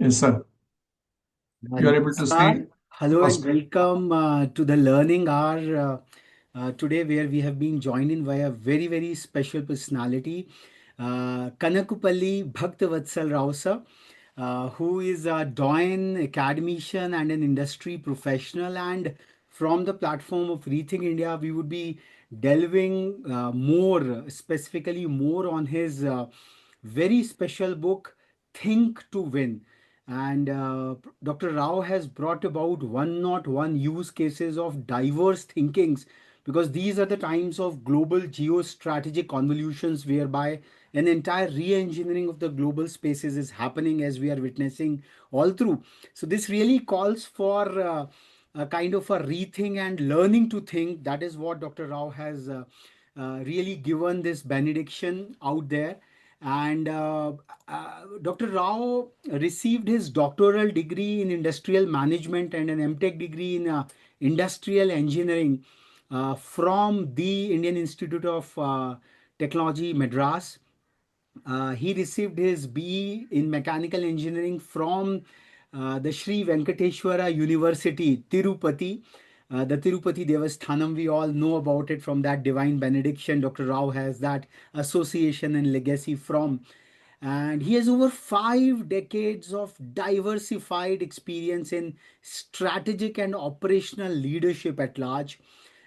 Yes, sir. You are able to see Namaskar. Hello and first. welcome to the Learning Hour today, where we have been joined in by a very, very special personality, Kanakupalli Bhaktavatsal Rao sir, who is a doyen academician and an industry professional. And from the platform of Rethink India, we would be delving more, specifically more on his very special book, Think to Win. And Dr. Rao has brought about 101 use cases of diverse thinkings, because these are the times of global geostrategic convolutions whereby an entire re-engineering of the global spaces is happening, as we are witnessing all through. So this really calls for a kind of a rethink and learning to think. That is what Dr. Rao has really given this benediction out there. And Dr. Rao received his doctoral degree in industrial management and an MTech degree in industrial engineering from the Indian Institute of Technology, Madras. He received his BE in mechanical engineering from the Sri Venkateshwara University, Tirupati. The Tirupati Devasthanam, we all know about it from that divine benediction. Dr. Rao has that association and legacy from. And he has over 5 decades of diversified experience in strategic and operational leadership at large.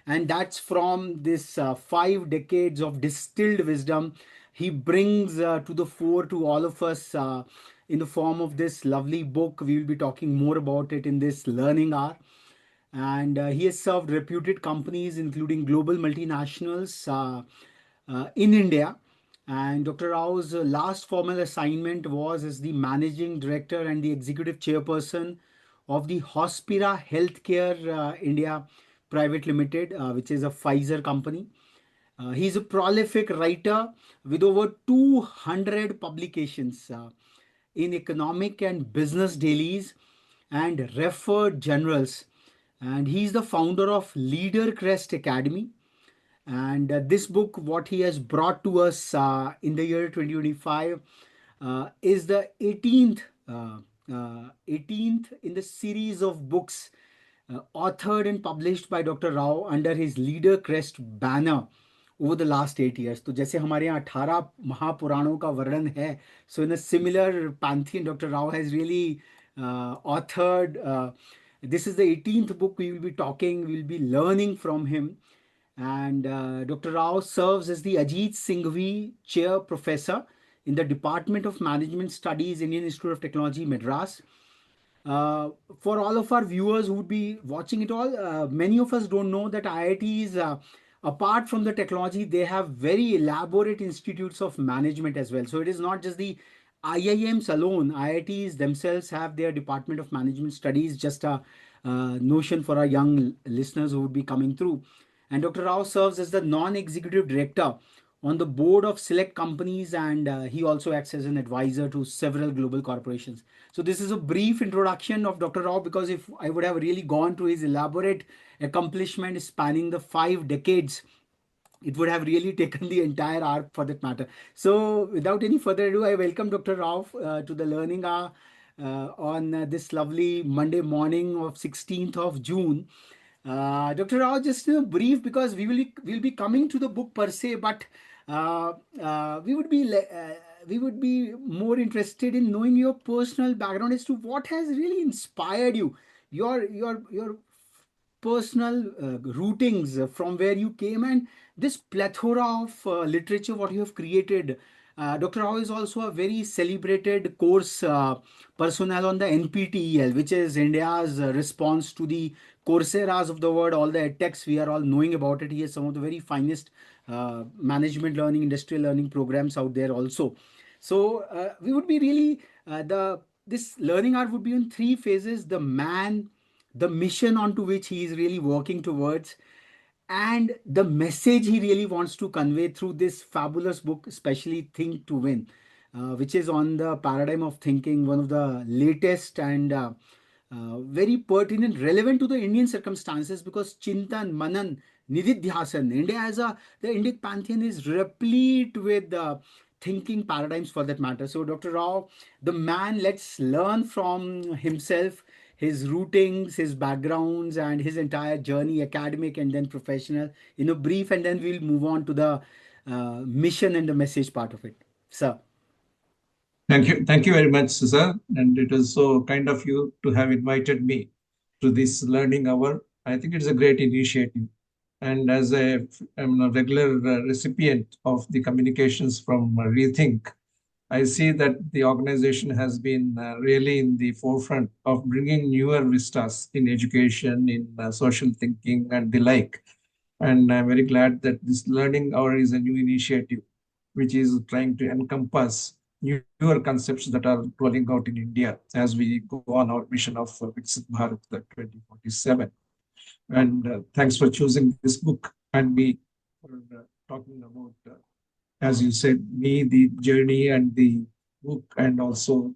And that's from this 5 decades of distilled wisdom he brings to the fore to all of us in the form of this lovely book. We will be talking more about it in this learning hour. And he has served reputed companies, including global multinationals in India. And Dr. Rao's last formal assignment was as the managing director and the executive chairperson of the Hospira Healthcare India Private Limited, which is a Pfizer company. He's a prolific writer with over 200 publications in economic and business dailies and referred journals. And he's the founder of Leader Crest Academy. And this book, what he has brought to us in the year 2025, is the 18th in the series of books authored and published by Dr. Rao under his Leader Crest banner over the last 8 years. तो जैसे हमारे यहाँ 18 महापुराणों का वर्णन है, so in a similar pantheon, Dr. Rao has really authored. This is the 18th book we will be talking, we will be learning from him. And Dr. Rao serves as the Ajit Singhvi Chair Professor in the Department of Management Studies, Indian Institute of Technology, Madras. For all of our viewers who would be watching it all, many of us don't know that IITs, apart from the technology, they have very elaborate institutes of management as well. So it is not just the IIMs alone. IITs themselves have their Department of Management Studies, just a notion for our young listeners who would be coming through. And Dr. Rao serves as the non-executive director on the board of select companies, and he also acts as an advisor to several global corporations. So this is a brief introduction of Dr. Rao, because if I would have really gone to his elaborate accomplishment spanning the 5 decades, it would have really taken the entire hour for that matter. So without any further ado, I welcome Dr. Rao to the Learning Hour on this lovely Monday morning of 16th of June. Dr. Rao, just a brief, because we'll be coming to the book per se, but we would be more interested in knowing your personal background as to what has really inspired you, your personal rootings from where you came, and this plethora of literature what you have created. Dr. Rao is also a very celebrated course personnel on the NPTEL, which is India's response to the Coursera's of the world, all the edtechs we are all knowing about it. He has some of the very finest management learning, industrial learning programs out there also. So we would be really the this learning art would be in three phases: the man, the mission onto which he is really working towards, and the message he really wants to convey through this fabulous book, especially Think to Win, which is on the paradigm of thinking, one of the latest and very pertinent, relevant to the Indian circumstances, because Chintan, Manan, Nididhyasan, India as a, the Indic pantheon is replete with thinking paradigms for that matter. So, Dr. Rao, the man, let's learn from himself, his rootings, his backgrounds, and his entire journey, academic and then professional, in a brief, and then we'll move on to the mission and the message part of it. Sir. Thank you. Thank you very much, sir. And it is so kind of you to have invited me to this learning hour. I think it's a great initiative. And as I'm a regular recipient of the communications from Rethink, I see that the organization has been really in the forefront of bringing newer vistas in education, in social thinking, and the like. And I'm very glad that this learning hour is a new initiative, which is trying to encompass newer concepts that are rolling out in India as we go on our mission of Viksit Bharat 2047. And thanks for choosing this book and me for talking about, as you said, me, the journey and the book, and also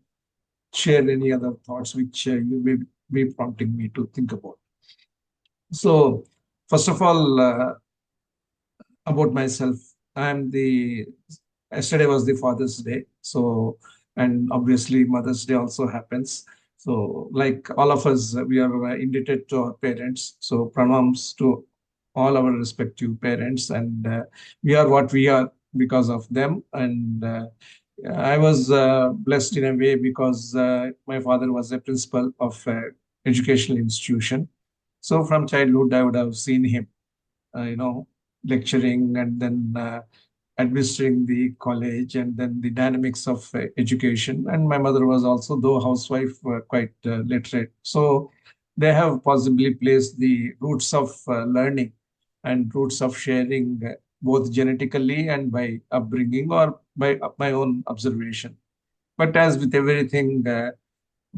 share any other thoughts which you may be prompting me to think about. So, first of all, about myself, I'm the yesterday was the Father's Day, so and obviously Mother's Day also happens. So, like all of us, we are indebted to our parents. So, pranams to all our respective parents, and we are what we are because of them. And I was blessed in a way because my father was a principal of an educational institution. So, from childhood, I would have seen him, you know, lecturing and then administering the college and then the dynamics of education. And my mother was also, though housewife, quite literate. So they have possibly placed the roots of learning and roots of sharing both genetically and by upbringing or by my own observation. But as with everything,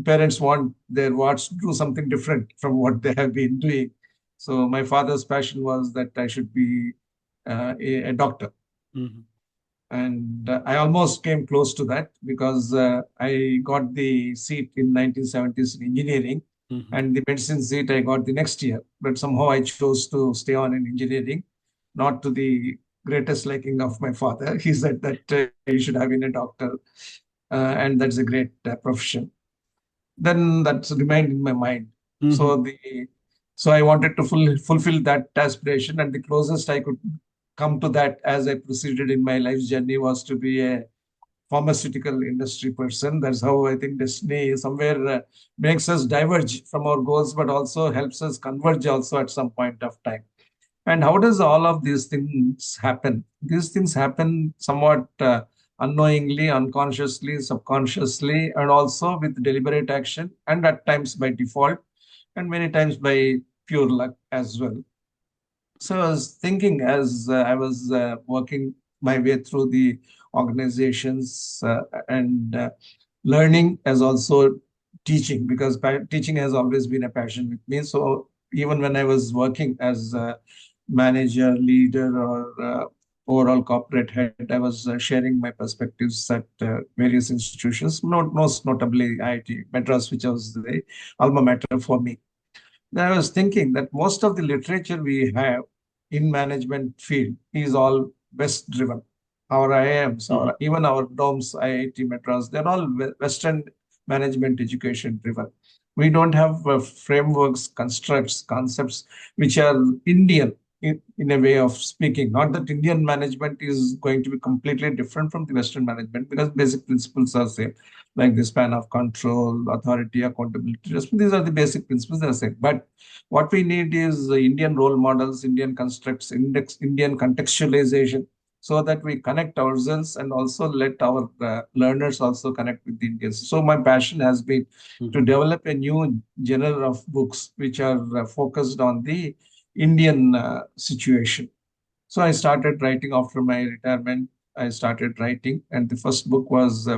parents want their wards to do something different from what they have been doing. So my father's passion was that I should be a doctor. Mm-hmm. And I almost came close to that because I got the seat in 1970s in engineering, Mm-hmm. and the medicine seat I got the next year. But somehow I chose to stay on in engineering, not to the greatest liking of my father. He said that you should have been a doctor, and that's a great profession. Then that's remained in my mind. Mm-hmm. So the so I wanted to fulfill that aspiration, and the closest I could come to that as I proceeded in my life's journey was to be a pharmaceutical industry person. That's how I think destiny somewhere makes us diverge from our goals, but also helps us converge also at some point of time. And how does all of these things happen? These things happen somewhat unknowingly, unconsciously, subconsciously, and also with deliberate action, and at times by default, and many times by pure luck as well. So I was thinking as I was working my way through the organizations and learning as also teaching, because teaching has always been a passion with me. So even when I was working as a manager, leader, or overall corporate head, I was sharing my perspectives at various institutions, most notably IIT Madras, which was the alma mater for me. I was thinking that most of the literature we have in management field is all West driven. Our IIMs, Mm-hmm. even our DOMs, IIT Madras, they're all Western management education driven. We don't have frameworks, constructs, concepts which are Indian in a way of speaking. Not that Indian management is going to be completely different from the Western management, because basic principles are same, like the span of control, authority, accountability. These are the basic principles that are same. But what we need is Indian role models, Indian constructs, Indian contextualization, so that we connect ourselves and also let our learners also connect with the Indians. So my passion has been to develop a new genre of books which are focused on the Indian situation. So I started writing after my retirement. I started writing, and the first book was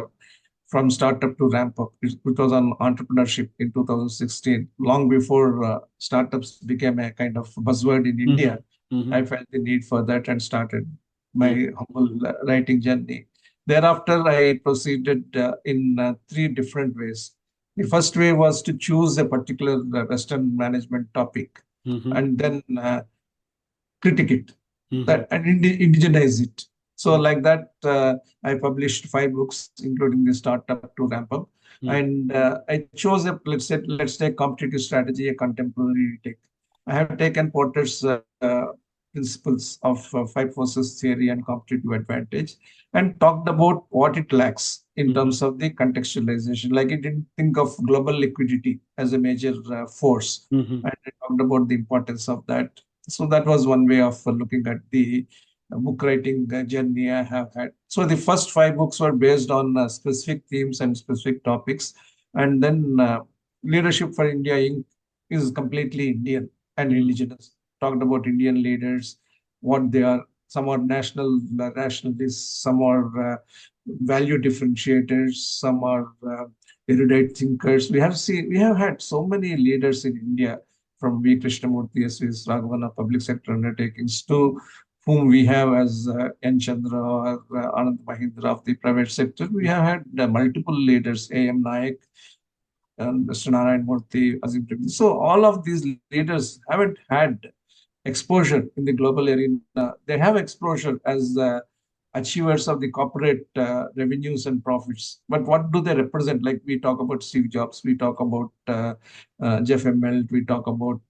From Startup to Ramp Up. It was on entrepreneurship in 2016, long before startups became a kind of buzzword in Mm-hmm. India. Mm-hmm. I felt the need for that and started Mm-hmm. my humble writing journey. Thereafter, I proceeded in three different ways. The first way was to choose a particular Western management topic Mm-hmm. and then critique it Mm-hmm. that and indigenize it. So like that, I published 5 books, including the startup to ramp up. Mm, And I chose a, let's take competitive strategy, a contemporary take. I have taken Porter's principles of five forces theory and competitive advantage, and talked about what it lacks in mhm, terms of the contextualization. Like it didn't think of global liquidity as a major force, mhm, and I talked about the importance of that. So that was one way of looking at the book writing journey I have had. So the first 5 books were based on specific themes and specific topics, and then Leadership for India Inc. is completely Indian and mhm, indigenous. Talked about Indian leaders, what they are. Some are national rationalists, some are value differentiators, some are erudite thinkers. We have had so many leaders in India, from V. Krishnamurti, S.V.S. Raghavana, public sector undertakings, to whom we have as N. Chandra or Anand Mahindra of the private sector. We have had multiple leaders, A.M. Naik, Mr. Narayan Murthy, Azim Premji. So all of these leaders haven't had exposure in the global arena. They have exposure as achievers of the corporate revenues and profits. But what do they represent? Like we talk about Steve Jobs, we talk about Jeff Immelt, we talk about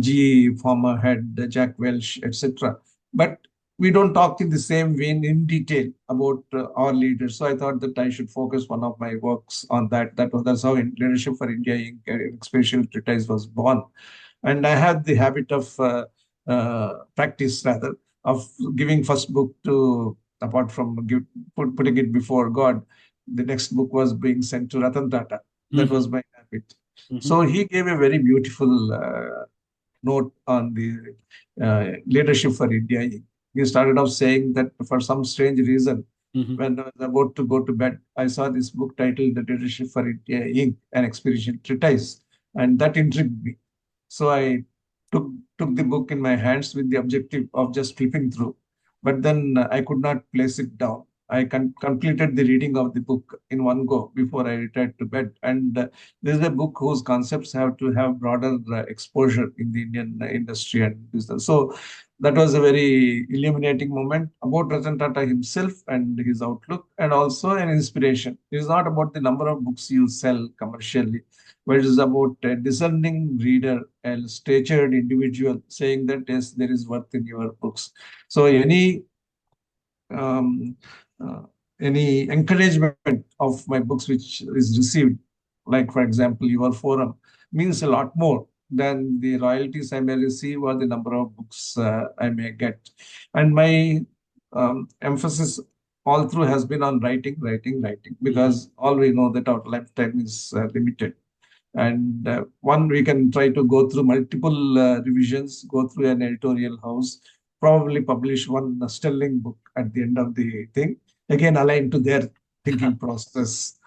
GE former head Jack Welch, etc. But we don't talk in the same vein in detail about our leaders. So I thought that I should focus one of my works on that. That's how Leadership for India Inc. Special Treatise was born. And I had the habit of practice rather of giving first book to, apart from putting it before God, the next book was being sent to Ratan Tata. That was mhm, my habit. mhm, So he gave a very beautiful note on the Leadership for India. He started off saying that for some strange reason, mhm. when I was about to go to bed, I saw this book titled The Leadership for India Inc., an experiential treatise, and that intrigued me. So I took took the book in my hands with the objective of just flipping through. But then I could not place it down. I completed the reading of the book in one go before I retired to bed. And this is a book whose concepts have to have broader exposure in the Indian industry and business. So that was a very illuminating moment about Ratan Tata himself and his outlook, and also an inspiration. It is not about the number of books you sell commercially, but it is about a discerning reader, a statured individual saying that yes, there is worth in your books. So um, uh, any encouragement of my books which is received, like for example your forum, means a lot more than the royalties I may receive or the number of books I may get. And my emphasis all through has been on writing, writing, writing, Mhm. because all we know that our lifetime is limited. And one, we can try to go through multiple revisions, go through an editorial house, probably publish one sterling book at the end of the thing, again aligned to their thinking process.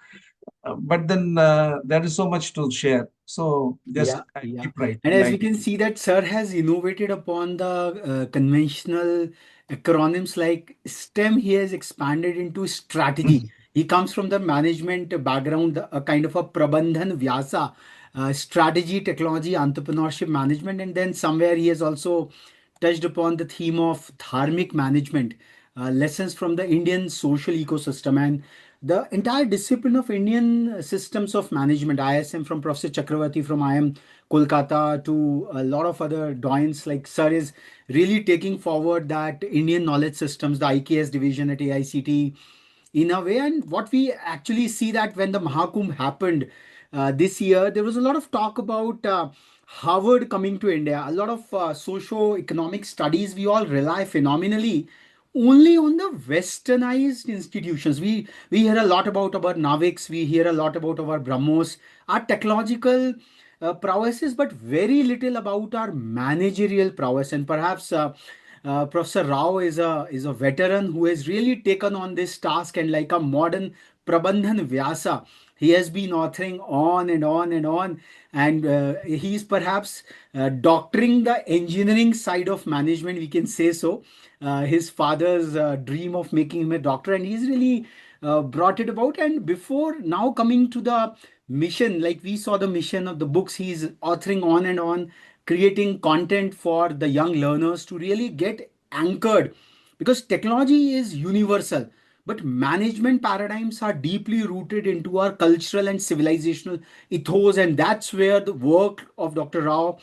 But then there is so much to share. So just Yeah, I yeah. keep writing And as we like. can see that Sir has innovated upon the conventional acronyms like STEM. He has expanded into strategy. He comes from the management background, a kind of a Prabandhan Vyasa, strategy, technology, entrepreneurship management. And then somewhere he has also touched upon the theme of dharmic management, lessons from the Indian social ecosystem. And the entire discipline of Indian systems of management, ISM, from Professor Chakravarti from IM Kolkata to a lot of other doyens like Sir, is really taking forward that Indian knowledge systems, the IKS division at AICT in a way. And what we actually see that when the Mahakumbh happened this year, there was a lot of talk about Harvard coming to India, a lot of socio-economic studies. We all rely phenomenally only on the westernized institutions. We hear a lot about navics, we hear a lot about our brahmos, our technological prowesses, but very little about our managerial prowess. And perhaps Professor Rao is a veteran who has really taken on this task, and like a modern Prabandhan Vyasa, he has been authoring on and on and on, and he's perhaps doctoring the engineering side of management, we can say so. His father's dream of making him a doctor, and he's really brought it about. And before now coming to the mission, like we saw the mission of the books, he's authoring on and on, creating content for the young learners to really get anchored, because technology is universal, but management paradigms are deeply rooted into our cultural and civilizational ethos. And that's where the work of Dr. Rao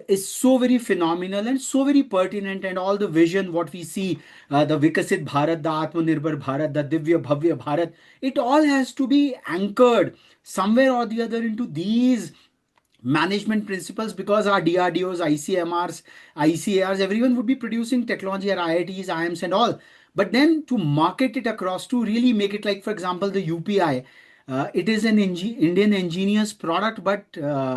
is so very phenomenal and so very pertinent. And all the vision what we see, the Vikasit Bharat, the Atmanirbhar Bharat, the Divya Bhavya Bharat, it all has to be anchored somewhere or the other into these management principles, because our DRDOs, ICMRs, ICARs, everyone would be producing technology at IITs, IIMs and all. But then to market it across, to really make it, like for example the UPI, it is an Indian engineer's product, but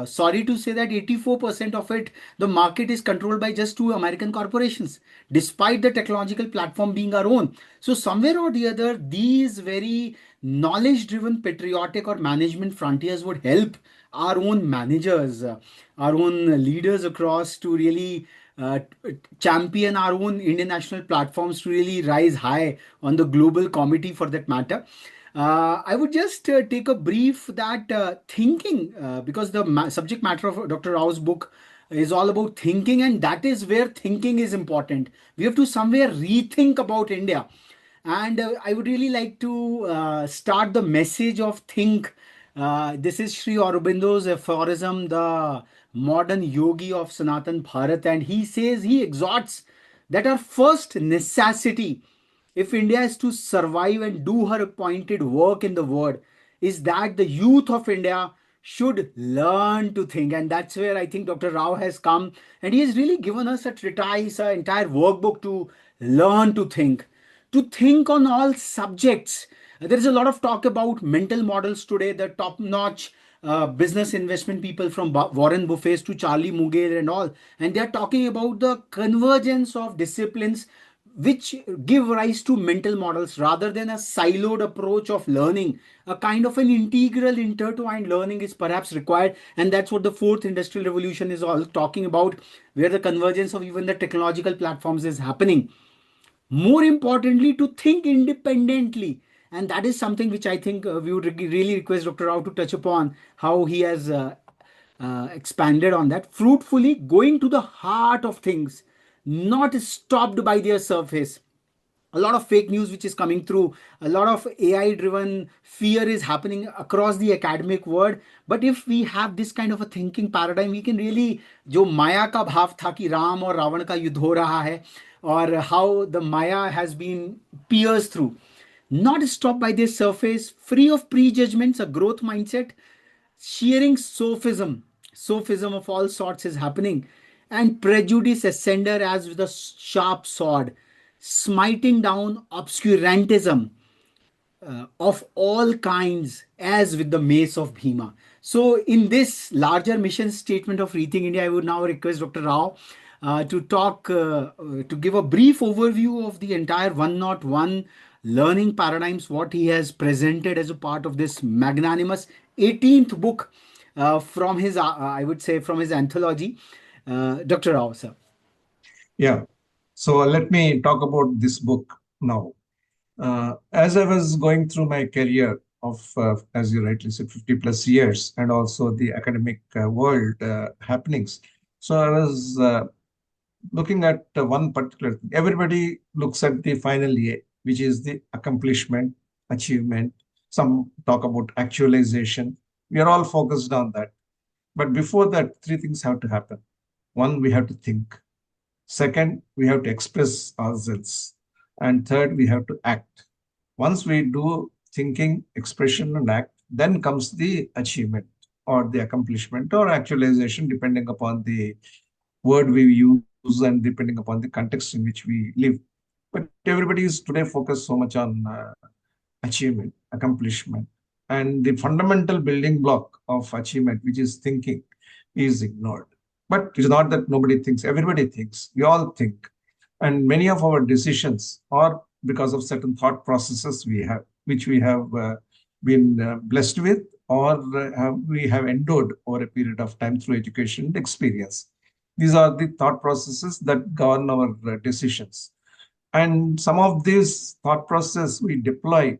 sorry to say that 84% of it, the market is controlled by just two American corporations, despite the technological platform being our own. So somewhere or the other, these very knowledge driven patriotic or management frontiers would help our own managers, our own leaders across to really champion our own Indian national platforms to really rise high on the global committee for that matter. I would just take a brief that thinking, because the subject matter of Dr. Rao's book is all about thinking, and that is where thinking is important. We have to somewhere rethink about India. And I would really like to start the message of think. This is Sri Aurobindo's aphorism, the modern yogi of Sanatan Bharat, and he says, he exhorts that our first necessity, if India is to survive and do her appointed work in the world, is that the youth of India should learn to think. And that's where I think Dr. Rao has come, and he has really given us a treatise, an entire workbook to learn to think on all subjects. There is a lot of talk about mental models today, the top notch business investment people from Warren Buffett to Charlie Munger and all. And they are talking about the convergence of disciplines which give rise to mental models rather than a siloed approach of learning. A kind of an integral, intertwined learning is perhaps required. And that's what the fourth industrial revolution is all talking about, where the convergence of even the technological platforms is happening. More importantly, to think independently. And that is something which I think we would really request Dr. Rao to touch upon, how he has expanded on that. Fruitfully going to the heart of things, not stopped by their surface. A lot of fake news which is coming through, a lot of AI driven fear is happening across the academic world. But if we have this kind of a thinking paradigm, we can really, जो माया का भाव था कि राम और रावण का युद्ध हो रहा है, or how the Maya has been pierced through, not stopped by their surface, free of prejudgments, a growth mindset, shearing sophism of all sorts is happening, and prejudice ascender as with a sharp sword, smiting down obscurantism of all kinds as with the mace of Bhima. So, in this larger mission statement of Rethink India, I would now request Dr. Rao to give a brief overview of the entire 101 learning paradigms, what he has presented as a part of this magnanimous 18th book from his, I would say, from his anthology. Dr. Rao, sir. Yeah. So let me talk about this book now. As I was going through my career of, as you rightly said, 50 plus years, and also the academic world happenings. So I was looking at one particular thing. Everybody looks at the final A, which is the accomplishment, achievement. Some talk about actualization. We are all focused on that. But before that, three things have to happen. One, we have to think. Second, we have to express ourselves. And third, we have to act. Once we do thinking, expression, and act, then comes the achievement or the accomplishment or actualization, depending upon the word we use and depending upon the context in which we live. But everybody is today focused so much on achievement, accomplishment. And the fundamental building block of achievement, which is thinking, is ignored. But it's not that nobody thinks, everybody thinks, we all think. And many of our decisions are because of certain thought processes we have, which we have been blessed with, or we have endowed over a period of time through education and experience. These are the thought processes that govern our decisions. And some of these thought processes we deploy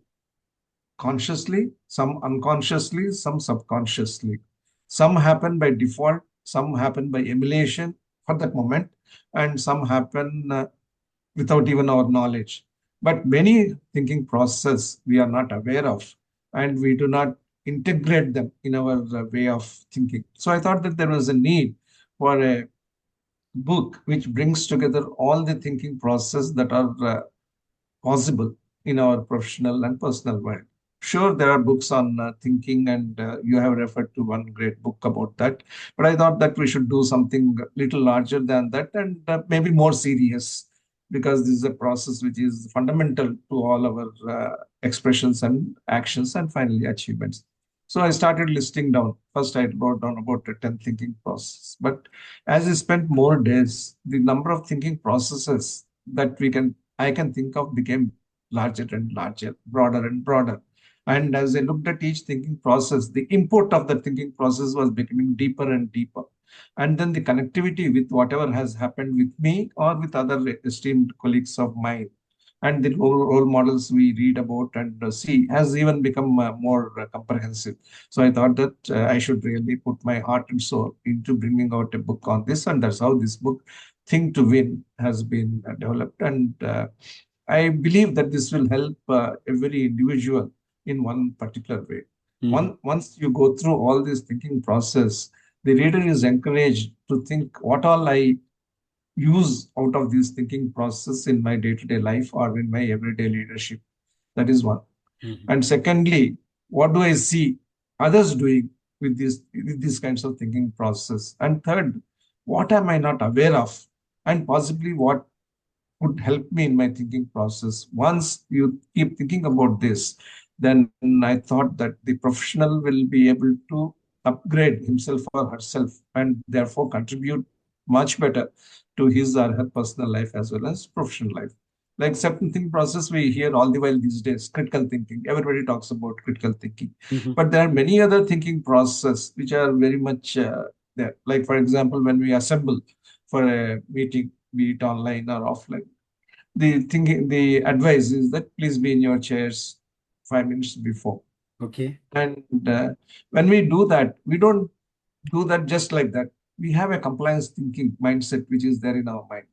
consciously, some unconsciously, some subconsciously. Some happen by default, some happen by emulation for that moment, and some happen without even our knowledge. But many thinking process we are not aware of, and we do not integrate them in our way of thinking. So I thought that there was a need for a book which brings together all the thinking process that are possible in our professional and personal world. Sure, there are books on thinking, and you have referred to one great book about that. But I thought that we should do something little larger than that, and maybe more serious, because this is a process which is fundamental to all our expressions and actions and finally achievements. So I started listing down. First, I wrote down about the 10 thinking process. But as I spent more days, the number of thinking processes that I can think of became larger and larger, broader and broader. And as I looked at each thinking process, the import of the thinking process was becoming deeper and deeper. And then the connectivity with whatever has happened with me or with other esteemed colleagues of mine, and the role models we read about and see has even become more comprehensive. So I thought that I should really put my heart and soul into bringing out a book on this, and that's how this book, Think to Win, has been developed. And I believe that this will help every individual in one particular way. Mhm. Once you go through all this thinking process, the reader is encouraged to think what all I use out of this thinking process in my day-to-day life or in my everyday leadership. That is one. Mhm. And secondly, what do I see others doing with these kinds of thinking process? And third, what am I not aware of? And possibly what would help me in my thinking process. Once you keep thinking about this, then I thought that the professional will be able to upgrade himself or herself and therefore contribute much better to his or her personal life as well as professional life. Like certain thinking process we hear all the while these days, critical thinking. Everybody talks about critical thinking. Mhm. But there are many other thinking process which are very much there. Like for example, when we assemble for a meeting, be it online or offline, the advice is that please be in your chairs 5 minutes before. Okay. And when we do that, we don't do that just like that. We have a compliance thinking mindset which is there in our mind.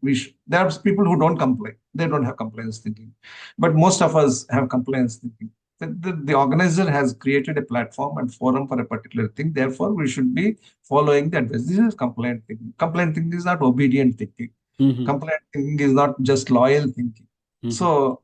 There are people who don't comply. They don't have compliance thinking. But most of us have compliance thinking. The organizer has created a platform and forum for a particular thing. Therefore, we should be following that. This is compliant thinking. Compliant thinking is not obedient thinking. Mhm. Compliant thinking is not just loyal thinking. Mhm. So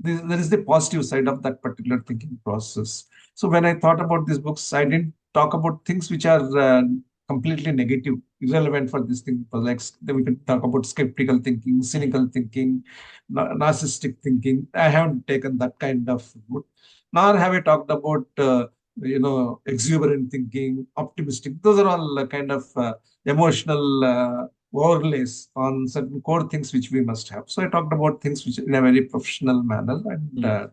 there is the positive side of that particular thinking process. So when I thought about these books, I didn't talk about things which are completely negative, irrelevant for this thing. Like then we can talk about skeptical thinking, Mhm. cynical thinking, narcissistic thinking. I haven't taken that kind of route. Nor have I talked about exuberant thinking, optimistic. Those are all kind of emotional overlays on certain core things which we must have. So I talked about things which in a very professional manner. And Mhm.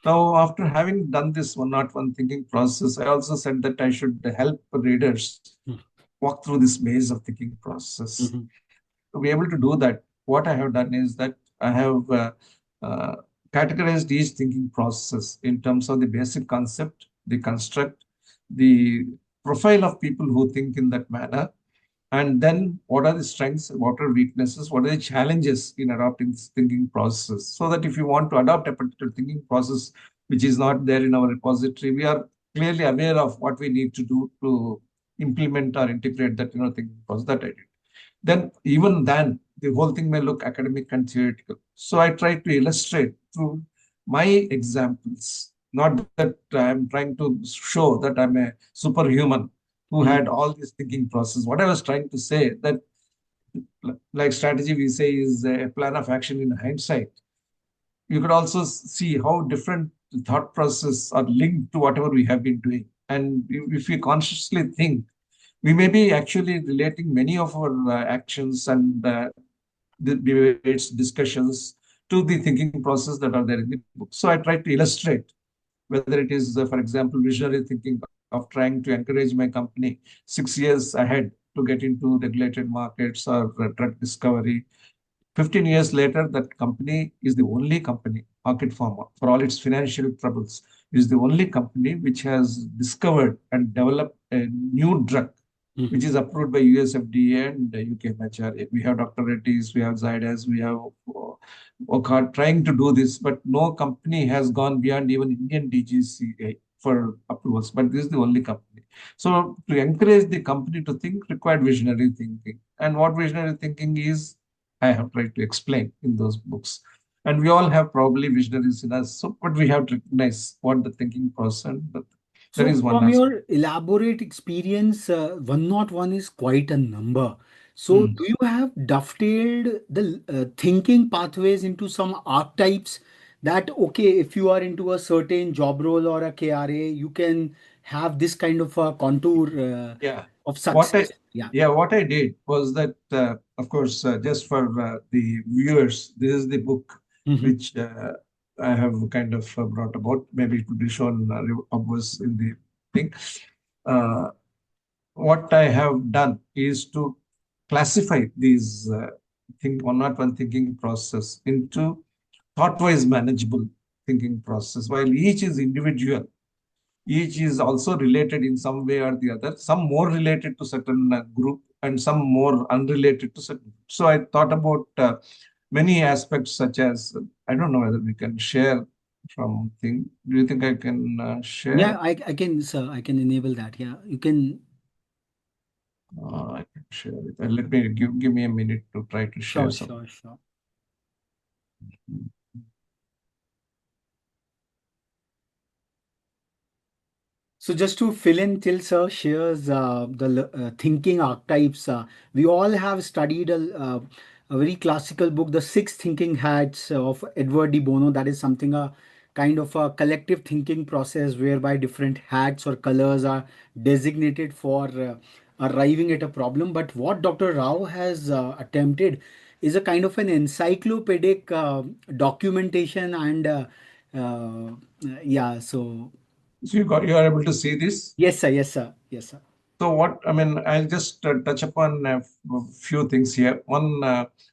now, after having done this one not one thinking process, I also said that I should help readers Mhm. walk through this maze of thinking process. Mhm. To be able to do that, what I have done is that I have uh, categorized each thinking process in terms of the basic concept, the construct, the profile of people who think in that manner, and then what are the strengths, what are weaknesses, what are the challenges in adopting this thinking process. So that if you want to adopt a particular thinking process which is not there in our repository, we are clearly aware of what we need to do to implement or integrate that thinking process that I did. Then even then, the whole thing may look academic and theoretical. So I try to illustrate through my examples, not that I'm trying to show that I'm a superhuman who Mhm. had all this thinking process. What I was trying to say that like strategy we say is a plan of action in hindsight. You could also see how different thought process are linked to whatever we have been doing. And if we consciously think, we may be actually relating many of our actions and the debates, discussions to the thinking process that are there in the book. So I tried to illustrate whether it is, for example, visionary thinking of trying to encourage my company 6 years ahead to get into regulated markets or drug discovery. 15 years later, that company is the only company, Market Pharma, for all its financial troubles, is the only company which has discovered and developed a new drug. Mhm. which is approved by US FDA and UK MHRA. We have Dr. Reddy's, we have Zydus, we have work hard trying to do this, but no company has gone beyond even Indian DGCA for approvals. But this is the only company. So to encourage the company to think, required visionary thinking. And what visionary thinking is, I have tried to explain in those books. And we all have probably visionaries in us. So, but we have to recognize what the thinking process. But that So, is one from aspect. your elaborate experience, 101 is quite a number. So, Hmm. do you have dovetailed the thinking pathways into some archetypes that, okay, if you are into a certain job role or a KRA, you can have this kind of a contour Yeah. of What I success? Yeah. yeah, what I did was that of course just for the viewers, this is the book Hmm. which I have kind of brought about. Maybe it will be shown upwards in the thing. Uh, what I have done is to classify these think one not one thinking process into thought-wise manageable thinking process. While each is individual, each is also related in some way or the other, some more related to certain group and some more unrelated to certain. So I thought about many aspects such as, I don't know whether we can share from thing. Do you think I can share? Yeah, I can, sir, I can enable that. Yeah, you can. I can share it. Let me give me a minute to try to share Sure, some. sure, sure. So just to fill in till sir shares the thinking archetypes, we all have studied a very classical book, The Six Thinking Hats of Edward de Bono. That is something a kind of a collective thinking process whereby different hats or colors are designated for arriving at a problem. But what Dr. Rao has attempted is a kind of an encyclopedic documentation and uh, yeah, so So you are able to see this. yes, sir. Yes, sir. Yes, sir. So what I mean, I'll just touch upon a few things here. One,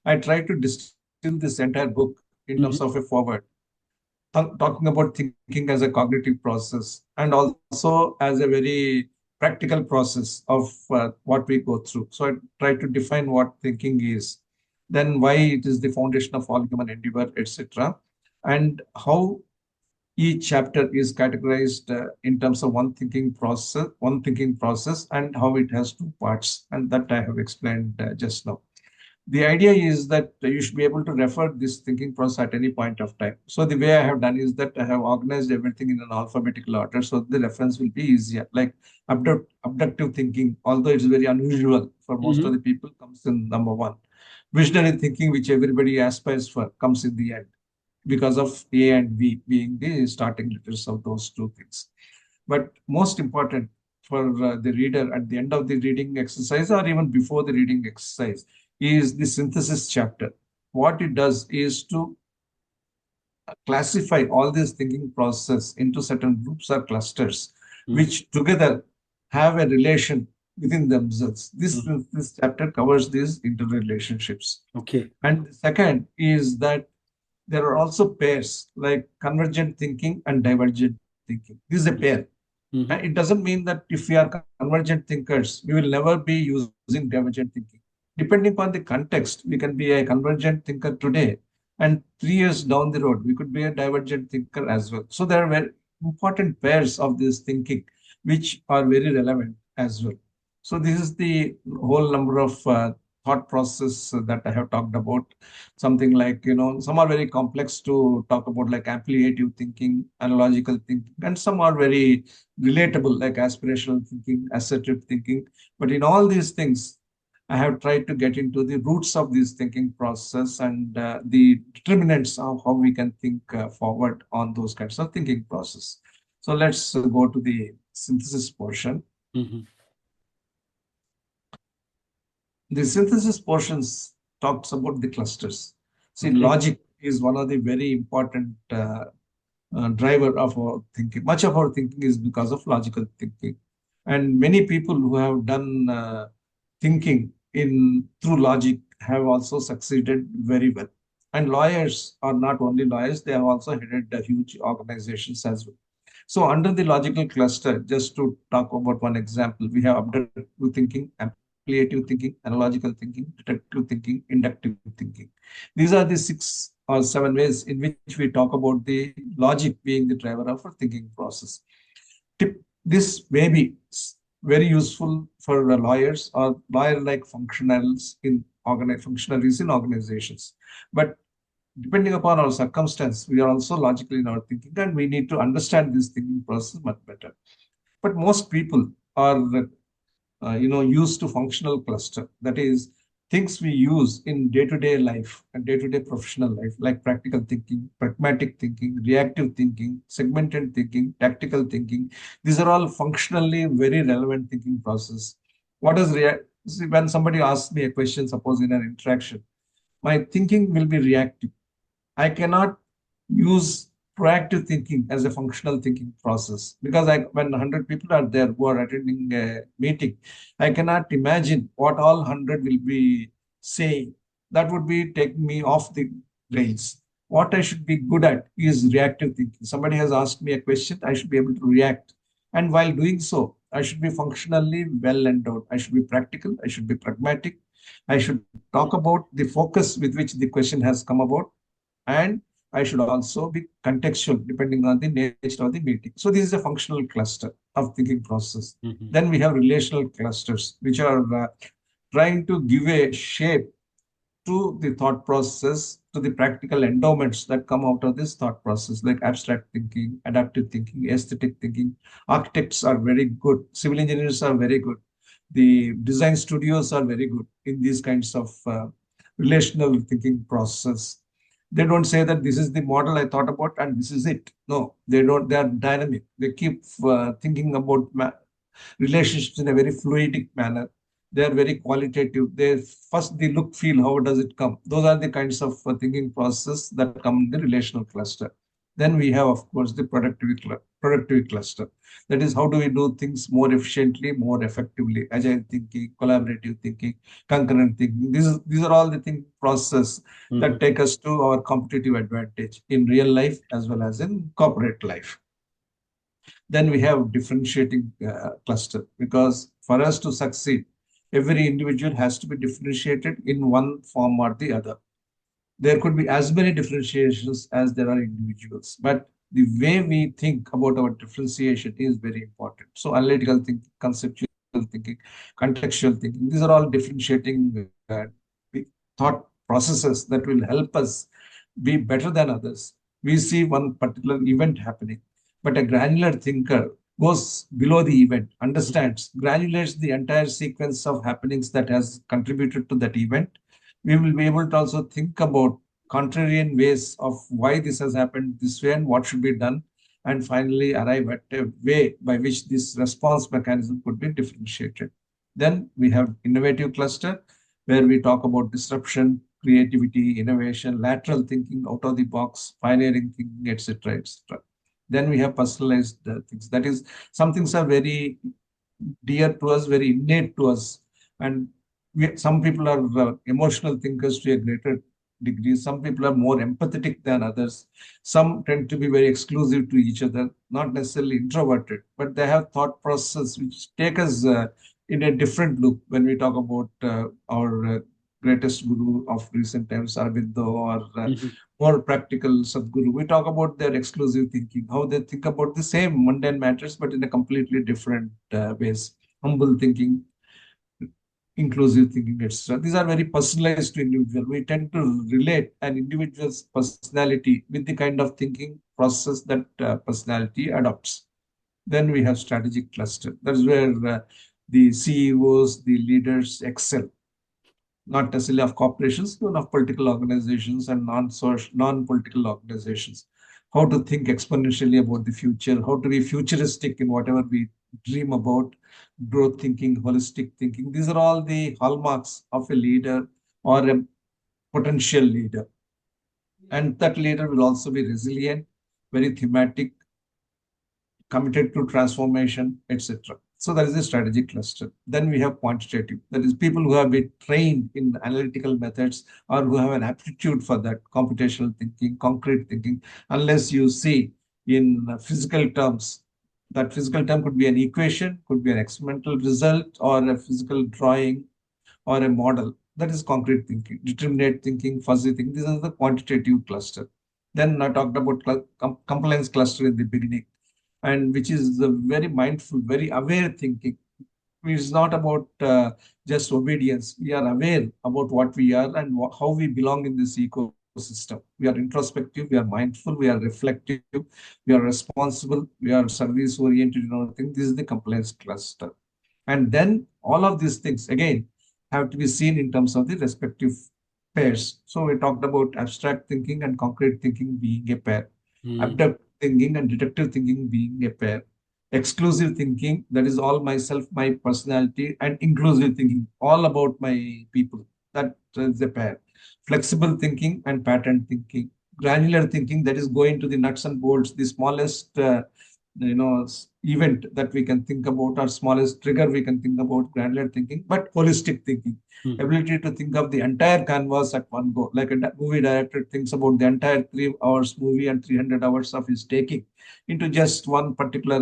I try to distill this entire book in terms of a Hmm. forward, talking about thinking as a cognitive process and also as a very practical process of what we go through. So I try to define what thinking is, then why it is the foundation of all human endeavor, etc., and how each chapter is categorized in terms of one thinking process, and how it has two parts, and that I have explained just now. The idea is that you should be able to refer this thinking process at any point of time. So the way I have done is that I have organized everything in an alphabetical order, so the reference will be easier. Like abductive thinking, although it's very unusual for most of Hmm. the people, comes in number one. Visionary thinking, which everybody aspires for, comes in the end because of A and B being the starting letters of those two things. But most important for the reader at the end of the reading exercise or even before the reading exercise is the synthesis chapter. What it does is to classify all these thinking process into certain groups or clusters, Hmm. which together have a relation within themselves. Hmm. This chapter covers these interrelationships. Okay. And the second is that there are also pairs like convergent thinking and divergent thinking. This is a pair. And it Hmm. doesn't mean that if we are convergent thinkers, we will never be using divergent thinking. Depending upon the context, we can be a convergent thinker today, and 3 years down the road, we could be a divergent thinker as well. So there are very important pairs of this thinking, which are very relevant as well. So this is the whole number of thought process that I have talked about. Something like, some are very complex to talk about, like ampliative thinking, analogical thinking, and some are very relatable, like aspirational thinking, assertive thinking. But in all these things, I have tried to get into the roots of this thinking process and the determinants of how we can think forward on those kinds of thinking process. So let's go to the synthesis portion. Hmm. The synthesis portions talks about the clusters. See, Okay. logic is one of the very important driver of our thinking. Much of our thinking is because of logical thinking, and many people who have done thinking in through logic have also succeeded very well. And lawyers are not only lawyers; they have also headed huge organizations as well. So under the logical cluster, just to talk about one example, we have abductive thinking, ampliative thinking, analogical thinking, deductive thinking, inductive thinking. These are the six or seven ways in which we talk about the logic being the driver of our thinking process. This may be very useful for lawyers or lawyer-like functionaries in organizations. But depending upon our circumstance, we are also logical in our thinking, and we need to understand this thinking process much better. But most people are used to functional cluster. That is, things we use in day-to-day life and day-to-day professional life, like practical thinking, pragmatic thinking, reactive thinking, segmented thinking, tactical thinking. These are all functionally very relevant thinking process. What is see, when somebody asks me a question, suppose in an interaction, my thinking will be reactive. I cannot use proactive thinking as a functional thinking process because when 100 people are there who are attending a meeting, I cannot imagine what all 100 will be saying. That would be taking me off the rails. What I should be good at is reactive thinking. Somebody has asked me a question, I should be able to react. And while doing so, I should be functionally well endowed. I should be practical. I should be pragmatic. I should talk about the focus with which the question has come about, and I should also be contextual depending on the nature of the meeting. So this is a functional cluster of thinking process. Mhm. Then we have relational clusters, which are trying to give a shape to the thought process, to the practical endowments that come out of this thought process, like abstract thinking, adaptive thinking, aesthetic thinking. Architects are very good, civil engineers are very good, the design studios are very good in these kinds of relational thinking process. They don't say that this is the model I thought about and this is it. No, they don't. They are dynamic. They keep thinking about relationships in a very fluidic manner. They are very qualitative. They first the look, feel, how does it come? Those are the kinds of thinking process that come in the relational cluster. Then we have, of course, the productivity cluster. That is, how do we do things more efficiently, more effectively? Agile thinking, collaborative thinking, concurrent thinking. These are all the thinking process that Mhm. take us to our competitive advantage in real life as well as in corporate life. Then we have differentiating cluster, because for us to succeed, every individual has to be differentiated in one form or the other. There could be as many differentiations as there are individuals, but the way we think about our differentiation is very important. So analytical thinking, conceptual thinking, contextual thinking, these are all differentiating thought processes that will help us be better than others. We see one particular event happening, but a granular thinker goes below the event, understands, granulates the entire sequence of happenings that has contributed to that event. We will be able to also think about contrarian ways of why this has happened this way and what should be done, and finally arrive at a way by which this response mechanism could be differentiated. Then we have innovative cluster, where we talk about disruption, creativity, innovation, lateral thinking, out of the box, pioneering thinking, etc., etc. Then we have personalized things. That is, some things are very dear to us, very innate to us. And some people are emotional thinkers to a greater degree. Some people are more empathetic than others. Some tend to be very exclusive to each other, not necessarily introverted, but they have thought process which take us in a different loop when we talk about our greatest guru of recent times, Arvindo, or Mhm. more practical Sadhguru. We talk about their exclusive thinking, how they think about the same mundane matters, but in a completely different ways. Humble thinking, inclusive thinking, etc. These are very personalized to individual. We tend to relate an individual's personality with the kind of thinking process that personality adopts. Then we have strategic cluster. That's where the CEOs, the leaders excel, not necessarily of corporations, but of political organizations and non-political organizations. How to think exponentially about the future, how to be futuristic in whatever we dream about, growth thinking, holistic thinking. These are all the hallmarks of a leader or a potential leader. And that leader will also be resilient, very thematic, committed to transformation, etc. So that is the strategic cluster. Then we have quantitative. That is people who have been trained in analytical methods or who have an aptitude for that, computational thinking, concrete thinking. Unless you see in physical terms, That physical term could be an equation, could be an experimental result, or a physical drawing, or a model. That is concrete thinking. Determinate thinking, fuzzy thinking. This is the quantitative cluster. Then I talked about compliance cluster in the beginning, and which is the very mindful, very aware thinking. It's not about just obedience. We are aware about what we are and how we belong in this ecosystem. We are introspective, we are mindful, we are reflective, we are responsible, we are service oriented in our thing. This is the compliance cluster. And then all of these things, again, have to be seen in terms of the respective pairs. So we talked about abstract thinking and concrete thinking being a pair, Hmm. abductive thinking and deductive thinking being a pair, exclusive thinking, that is all myself, my personality, and inclusive thinking, all about my people. That is a pair. Flexible thinking and pattern thinking. Granular thinking, that is going to the nuts and bolts, the smallest event that we can think about, or smallest trigger we can think about. Granular thinking, but holistic thinking, Hmm. ability to think of the entire canvas at one go, like a movie director thinks about the entire 3 hours movie and 300 hours of his taking into just one particular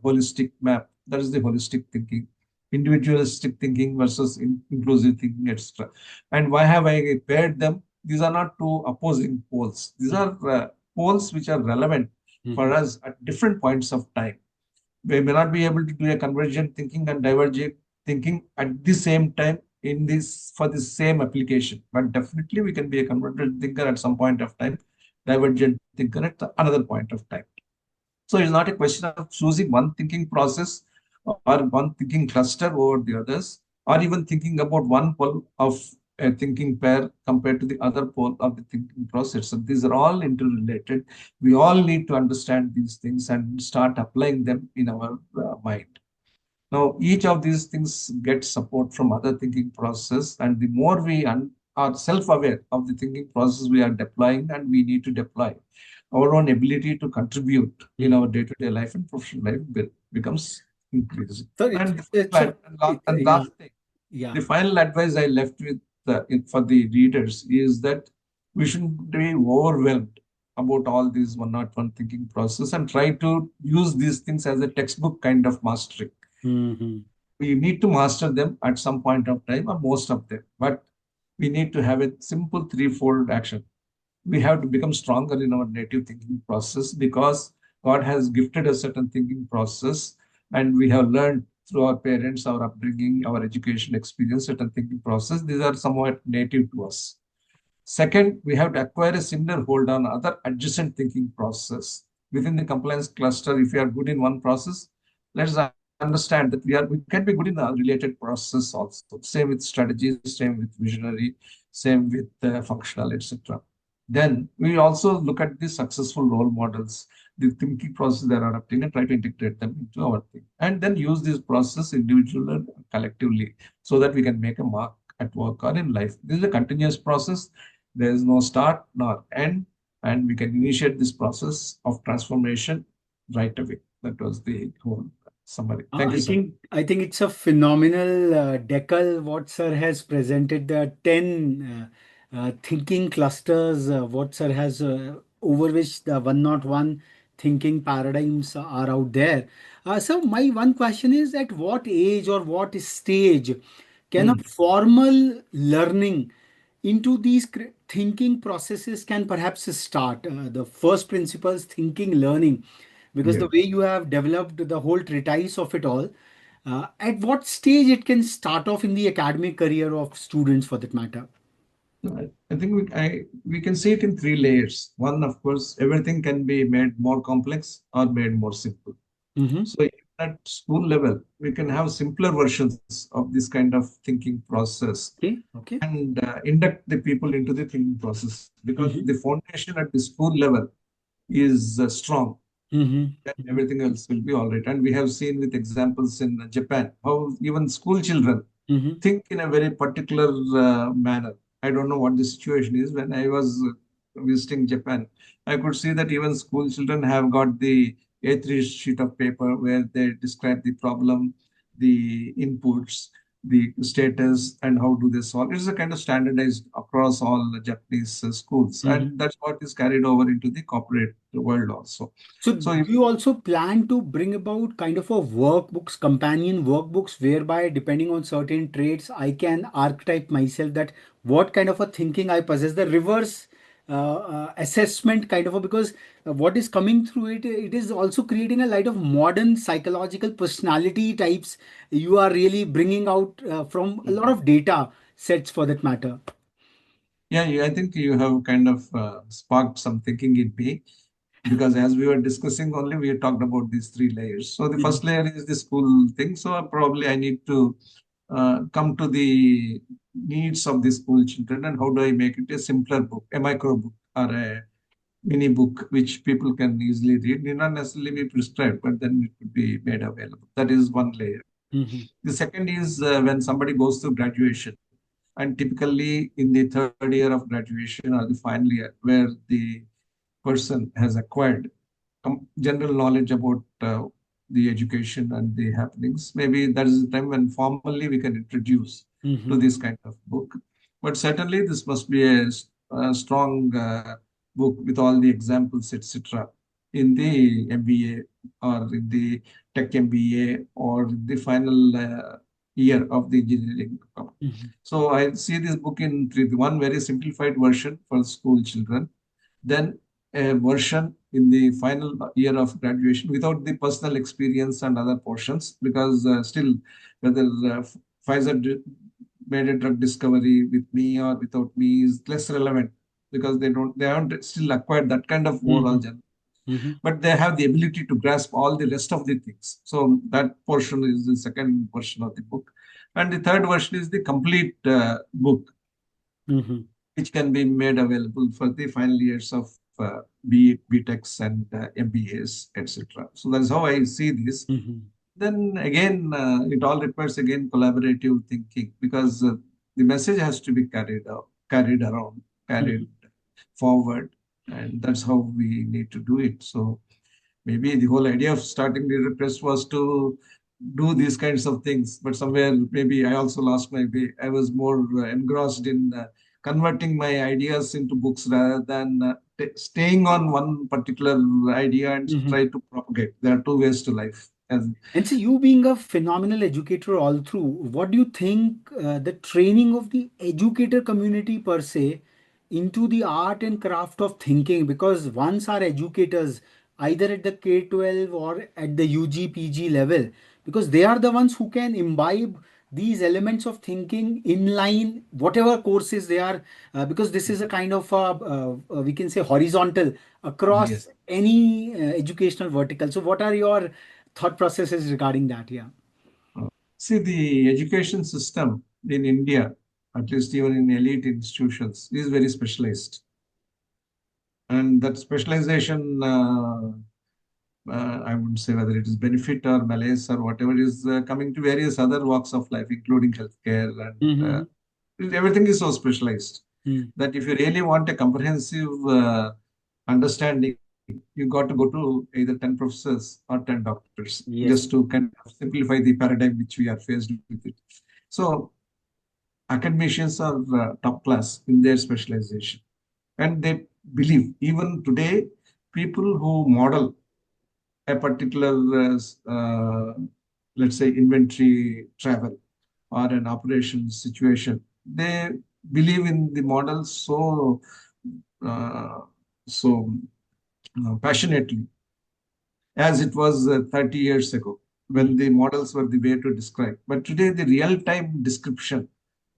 holistic map. That is the holistic thinking. Individualistic thinking versus inclusive thinking, etc. And why have I paired them? These are not two opposing poles. These Hmm. are poles which are relevant for Hmm. us at different points of time. We may not be able to do a convergent thinking and divergent thinking at the same time in this for the same application, but definitely we can be a convergent thinker at some point of time, divergent thinker at another point of time. So it's not a question of choosing one thinking process or one thinking cluster over the others, or even thinking about one pole of a thinking pair compared to the other pole of the thinking process. So these are all interrelated. We all need to understand these things and start applying them in our mind. Now, each of these things gets support from other thinking process, and the more we are self-aware of the thinking process we are deploying, and we need to deploy, our own ability to contribute in Hmm. our day-to-day life and professional life becomes increasing. So And the so final, and yeah, last thing, yeah. the final advice I left with for the readers is that we shouldn't be overwhelmed about all these one not one thinking process, and try to use these things as a textbook kind of mastery. Hmm. We need to master them at some point of time, or most of them, but we need to have a simple threefold action. We have to become stronger in our native thinking process, because God has gifted a certain thinking process, and we have learned through our parents, our upbringing, our education experience, certain thinking process. These are somewhat native to us. Second, we have to acquire a similar hold on other adjacent thinking process within the compliance cluster. If we are good in one process, let's understand that we can be good in a related process also. Same with strategy, same with visionary, same with functional, etc. Then we also look at the successful role models, the thinking process they are adopting, and try to integrate them into our thing. And then use this process individually and collectively, so that we can make a mark at work or in life. This is a continuous process. There is no start nor end, and we can initiate this process of transformation right away. That was the whole summary. Thank you, sir. I think it's a phenomenal decal what sir has presented, the 10 thinking clusters what sir has over which the 101 thinking paradigms are out there. So my one question is, at what age or what stage can a Hmm. formal learning into these thinking processes can perhaps start? The first principles thinking learning, because Yeah. the way you have developed the whole treatise of it all, at what stage it can start off in the academic career of students for that matter? I think we can see it in three layers. One, of course, everything can be made more complex or made more simple. Mm-hmm. So even at school level, we can have simpler versions of this kind of thinking process Okay, okay. and induct the people into the thinking process, because the Mm-hmm. foundation at the school level is strong, then Mm-hmm. everything else will be all right. And we have seen with examples in Japan how even school children Mm-hmm. think in a very particular manner. I don't know what the situation is. When I was visiting Japan, I could see that even school children have got the A3 sheet of paper where they describe the problem, the inputs, the status and how do they solve. It's a kind of standardized across all the Japanese schools, Mhm. and that's what is carried over into the corporate world also. So So do you also plan to bring about kind of a workbooks, companion workbooks, whereby depending on certain traits, I can archetype myself that what kind of a thinking I possess, the reverse assessment kind of a, because what is coming through it, it is also creating a light of modern psychological personality types. You are really bringing out from a lot of data sets for that matter. yeah, I think you have kind of sparked some thinking in me, because as we were discussing only, we talked about these three layers. So the Mhm. first layer is the school thing. So probably I need to come to the needs of the school children, and how do I make it a simpler book, a micro book or a mini book which people can easily read. Need not necessarily be prescribed, but then it could be made available. That is one layer. Mhm. The second is when somebody goes through graduation, and typically in the third year of graduation or the final year, where the person has acquired general knowledge about the education and the happenings. Maybe that is the time when formally we can introduce to Mhm. this kind of book. But certainly, this must be a strong book with all the examples, etc., in the MBA or in the tech MBA or the final year of the engineering. Mhm. So I see this book in three: one very simplified version for school children, then a version in the final year of graduation without the personal experience and other portions, because still whether Pfizer made a drug discovery with me or without me is less relevant, because they haven't still acquired that kind of overall Mhm. general, Mhm. but they have the ability to grasp all the rest of the things. So that portion is the second version of the book, and the third version is the complete book, Mhm. which can be made available for the final years of B BTechs and MBAs, etc. So that's how I see this. Mhm. Then again, it all requires again collaborative thinking, because the message has to be carried around, carried Mhm. forward, and that's how we need to do it. So maybe the whole idea of starting the request was to do these kinds of things, but somewhere maybe I also lost my way. I was more engrossed in converting my ideas into books rather than staying on one particular idea and Mhm. try to propagate. There are two ways to life. And And so, you being a phenomenal educator all through, what do you think the training of the educator community per se into the art and craft of thinking? Because once our educators, either at the K-12 or at the UG, PG level, because they are the ones who can imbibe these elements of thinking in line, whatever courses they are, because this is a kind of, we can say, horizontal across yes. any educational vertical. So, what are your thought processes regarding that? Yeah. See, the education system in India, at least even in elite institutions, is very specialized. And that specialization, I wouldn't say whether it is benefit or malaise or whatever, is coming to various other walks of life, including healthcare, and Mm-hmm. everything is so specialized that if you really want a comprehensive understanding, you got to go to either 10 professors or 10 doctors, just Yes. to kind of simplify the paradigm which we are faced with it. So academicians are top class in their specialization, and they believe even today people who model a particular let's say inventory travel or an operations situation, they believe in the model uh, so passionately as it was 30 years ago, when Mm-hmm. the models were the way to describe. But today, the real time description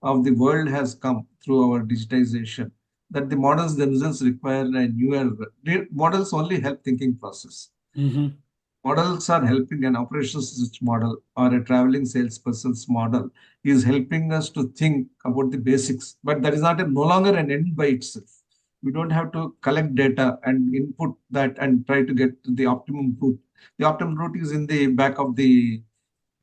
of the world has come through our digitization, that the models themselves require a newer, models only help thinking process. Mm-hmm. Models are helping. An operations research model or a traveling salesperson's model is helping us to think about the basics, but that is not no longer an end by itself. We don't have to collect data and input that and try to get to the optimum route. The optimum route is in the back of the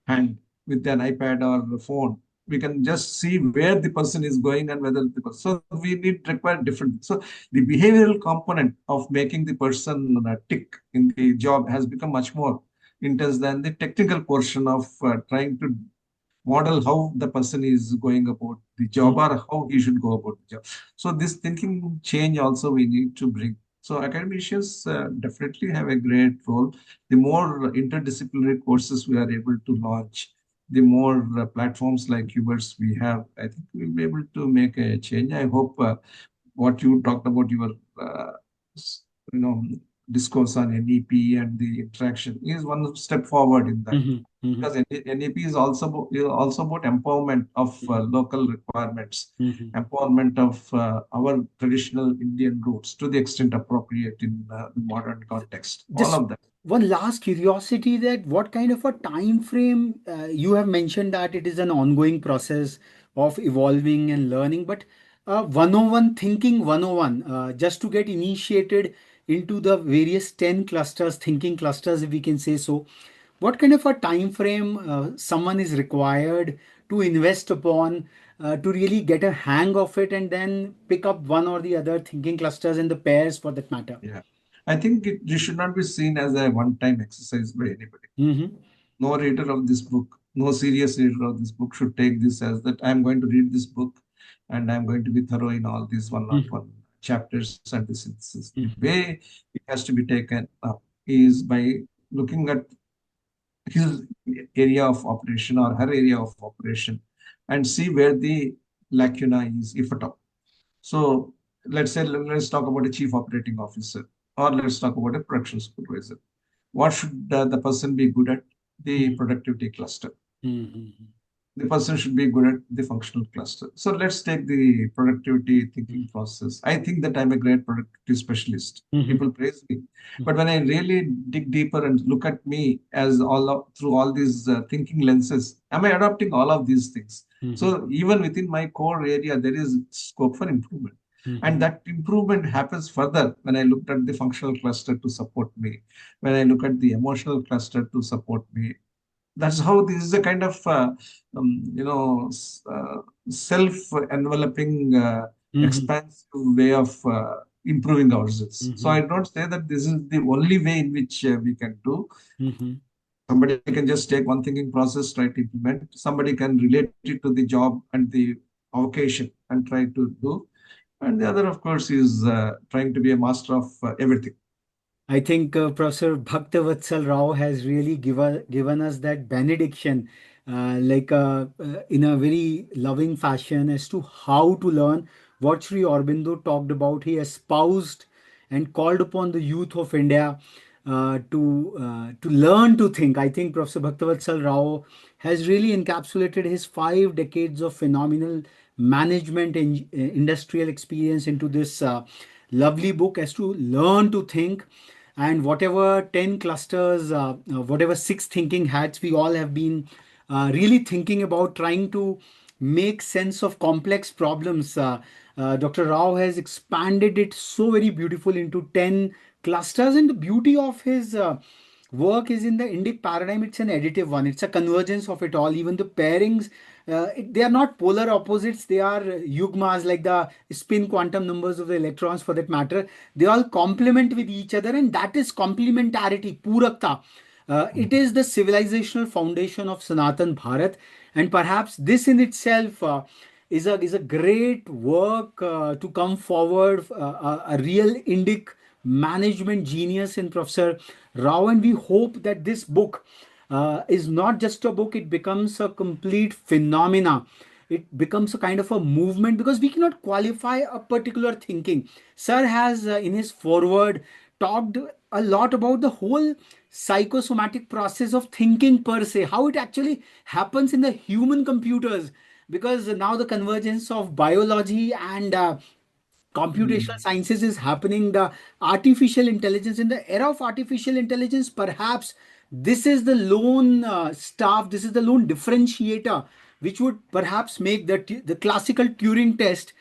hand with an iPad or a phone. We can just see where the person is going and whether the person. So we need require different. So the behavioral component of making the person tick in the job has become much more intense than the technical portion of trying to model how the person is going about the job Mhm. or how he should go about the job. So this thinking change also we need to bring. So academicians definitely have a great role. The more interdisciplinary courses we are able to launch, the more platforms like yours we have, I think we'll be able to make a change. I hope what you talked about your s- you know discourse on NEP and the interaction is one step forward in that. Mhm. Mhm. Because NEP is also about empowerment of Mhm. local requirements, Mhm. empowerment of our traditional Indian roots to the extent appropriate in the modern context. All Just of that. one last curiosity, that what kind of a time frame, you have mentioned that it is an ongoing process of evolving and learning, but 101 thinking 101, just to get initiated into the various 10 clusters, thinking clusters, if we can say so, what kind of a time frame someone is required to invest upon, to really get a hang of it and then pick up one or the other thinking clusters and the pairs for that matter? Yeah. I think it should not be seen as a one-time exercise by anybody. Mm-hmm. No reader of this book, no serious reader of this book should take this as that I'm going to read this book and I'm going to be thorough in all these 101 chapters and the synthesis. The Mm-hmm. way it has to be taken up is by looking at his area of operation or her area of operation and see where the lacuna is, if at all. So let's talk about a chief operating officer, or let's talk about a production supervisor. What should the person be good at? The productivity cluster. Mm-hmm. The person should be good at the functional cluster. So let's take the productivity thinking process. I think that I'm a great productivity specialist. Mm-hmm. People praise me, but when I really dig deeper and look at me as through all these thinking lenses, am I adopting all of these things? Mm-hmm. So even within my core area, there is scope for improvement. And Mm-hmm. that improvement happens further when I looked at the functional cluster to support me, when I look at the emotional cluster to support me. That's how this is a kind of self-enveloping, Mm-hmm. expansive way of improving ourselves. So Mm-hmm. I don't say that this is the only way in which we can do. Mm-hmm. Somebody can just take one thinking process, try to implement. Somebody can relate it to the job and the vocation and try to do. And the other, of course, is trying to be a master of everything. I think Professor Bhaktavatsal Rao has really given us that benediction, in a very loving fashion as to how to learn. What Sri Aurobindo talked about, he espoused and called upon the youth of India to learn to think. I think Professor Bhaktavatsal Rao has really encapsulated his 5 decades of phenomenal management and industrial experience into this lovely book as to learn to think. And whatever 10 clusters, whatever six thinking hats we all have been really thinking about, trying to make sense of complex problems, Dr. Rao has expanded it so very beautiful into 10 clusters. And the beauty of his work is in the Indic paradigm, it's an additive one, it's a convergence of it all. Even the pairings, they are not polar opposites, they are yugmas, like the spin quantum numbers of the electrons for that matter. They all complement with each other, and that is complementarity, purakta. It is the civilizational foundation of Sanatan Bharat, and perhaps this in itself is a great work to come forward, a real Indic management genius in Professor Rao. And we hope that this book is not just a book, it becomes a complete phenomena. It becomes a kind of a movement, because we cannot qualify a particular thinking. Sir has, in his foreword, talked a lot about the whole psychosomatic process of thinking per se, how it actually happens in the human computers, because now the convergence of biology and computational Mm. sciences is happening. The artificial intelligence, in the era of artificial intelligence, perhaps this is the lone staff, this is the lone differentiator which would perhaps make the classical Turing test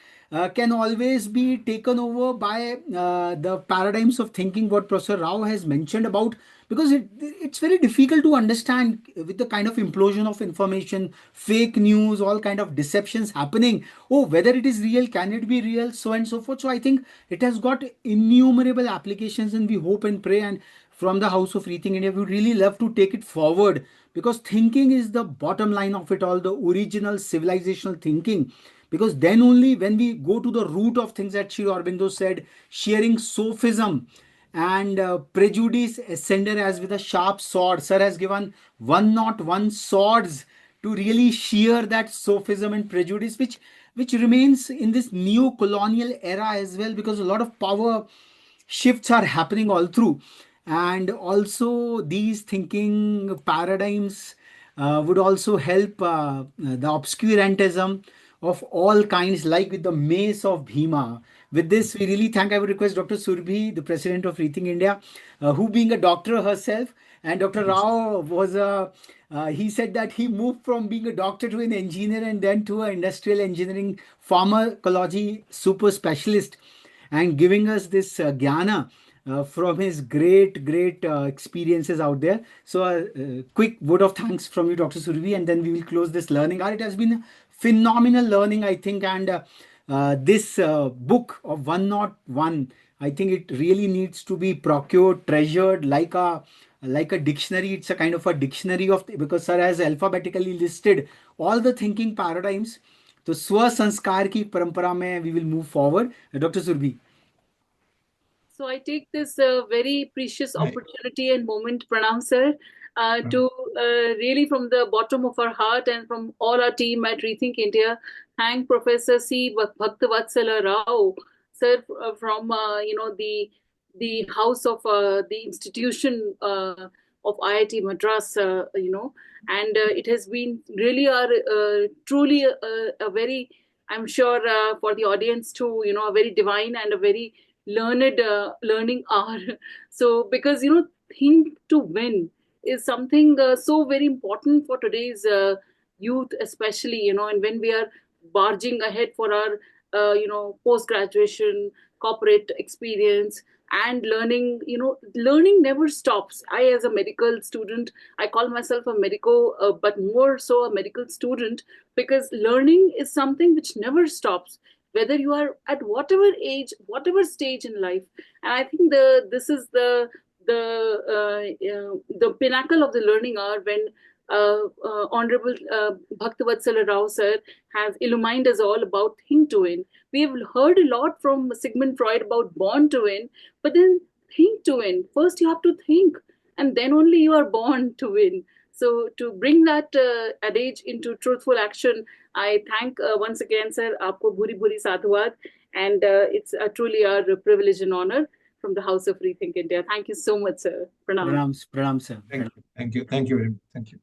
can always be taken over by the paradigms of thinking what Professor Rao has mentioned about, because it's very difficult to understand with the kind of implosion of information, fake news, all kind of deceptions happening. Oh, whether it is real, can it be real, so and so forth. So I think it has got innumerable applications, and we hope and pray, and from the House of Rethink India, we would really love to take it forward, because thinking is the bottom line of it all, the original civilizational thinking. Because then only when we go to the root of things that Sri Aurobindo said, sharing sophism and prejudice ascender as with a sharp sword. Sir has given 101 swords to really shear that sophism and prejudice, which remains in this neo colonial era as well, because a lot of power shifts are happening all through. And also these thinking paradigms would also help the obscurantism of all kinds, like with the mace of Bhima. With this, we really thank. I would request Dr. Surbhi, the president of Rethink India, who being a doctor herself, and Dr. Rao was a. He said that he moved from being a doctor to an engineer and then to an industrial engineering pharmacology super specialist, and giving us this jnana from his great experiences out there. So quick word of thanks from you, Dr. Survi, and then we will close this learning hour. It has been phenomenal learning, I think, and this book of 101, I think it really needs to be procured, treasured, like a dictionary. It's a kind of a dictionary of, because sir has alphabetically listed all the thinking paradigms. तो स्व संस्कार की परंपरा में we will move forward. Doctor Surabhi. So I take this very precious opportunity and moment, Pranam sir, to really from the bottom of our heart and from all our team at Rethink India, thank Professor C. Bhaktavatsala Rao, sir, from the house of the institution of IIT Madras, and it has been really truly a very, I'm sure for the audience too, a very divine and a very learned learning hour. So because think to win is something so very important for today's youth, especially, and when we are barging ahead for our post graduation corporate experience and learning, learning never stops. I, as a medical student, I call myself a medico, but more so a medical student, because learning is something which never stops, whether you are at whatever age, whatever stage in life. And I think this is the pinnacle of the learning hour, when Honorable Bhaktavatsala Rao sir has illumined us all about think to win. We have heard a lot from Sigmund Freud about born to win, but then think to win. First, you have to think, and then only you are born to win. So to bring that adage into truthful action, I thank once again, sir, आपको भूरी भूरी साधुवाद, and it's truly our privilege and honor from the House of Rethink India. Thank you so much, sir. Pranam. Pranam, pranam, sir. Thank you. Thank you. Thank you very much. Thank you.